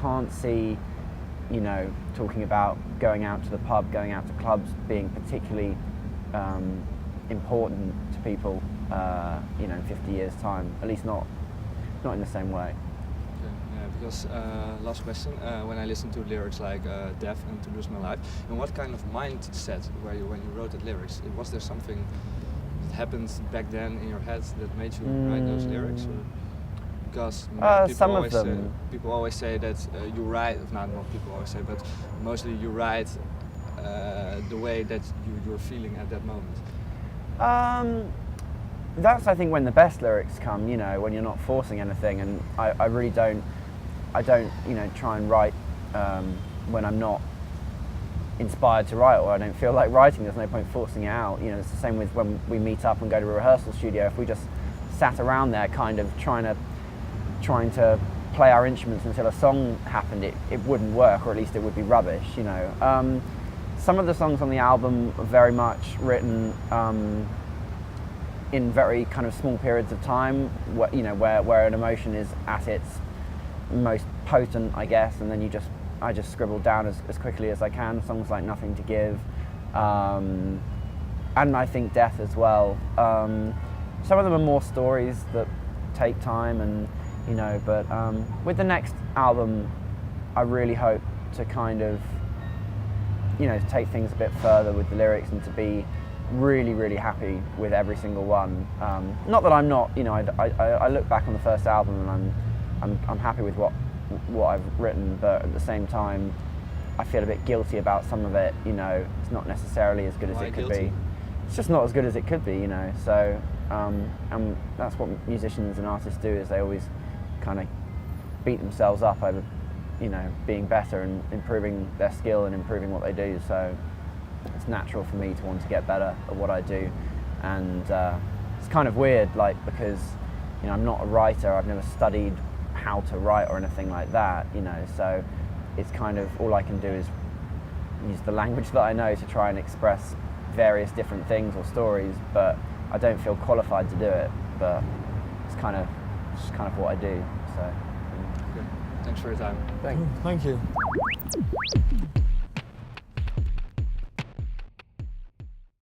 can't see, you know, talking about going out to the pub, going out to clubs being particularly important to people, you know, in 50 years' time. At least not in the same way. Okay. Yeah, because last question. When I listen to lyrics like "Death" and "To Lose My Life," in what kind of mindset were you when you wrote the lyrics? Was there something that happened back then in your head that made you write those lyrics? Or? Because people always say that you write, not people always say, but mostly you write the way that you're feeling at that moment. That's, I think, when the best lyrics come, you know, when you're not forcing anything, and I really don't, you know, try and write when I'm not inspired to write or I don't feel like writing. There's no point forcing it out. You know, it's the same with when we meet up and go to a rehearsal studio. If we just sat around there kind of trying to play our instruments until a song happened, it wouldn't work, or at least it would be rubbish, you know. Some of the songs on the album are very much written in very kind of small periods of time, where, you know, where an emotion is at its most potent, I guess, and then I just scribble down as quickly as I can. Songs like "Nothing to Give," and I think "Death" as well. Some of them are more stories that take time, and you know, but with the next album, I really hope to kind of, you know, take things a bit further with the lyrics and to be really, really happy with every single one. Not that I'm not, you know, I look back on the first album and I'm happy with what I've written, but at the same time, I feel a bit guilty about some of it. You know, it's not necessarily as good as it could be. It's just not as good as it could be, you know. So, and that's what musicians and artists do, is they always kind of beat themselves up over, you know, being better and improving their skill and improving what they do. So it's natural for me to want to get better at what I do, and it's kind of weird, like, because, you know, I'm not a writer. I've never studied how to write or anything like that, you know. So it's kind of all I can do is use the language that I know to try and express various different things or stories, but I don't feel qualified to do it. But it's kind of what I do. So. Okay. Thanks for your time. Thanks. Thank you.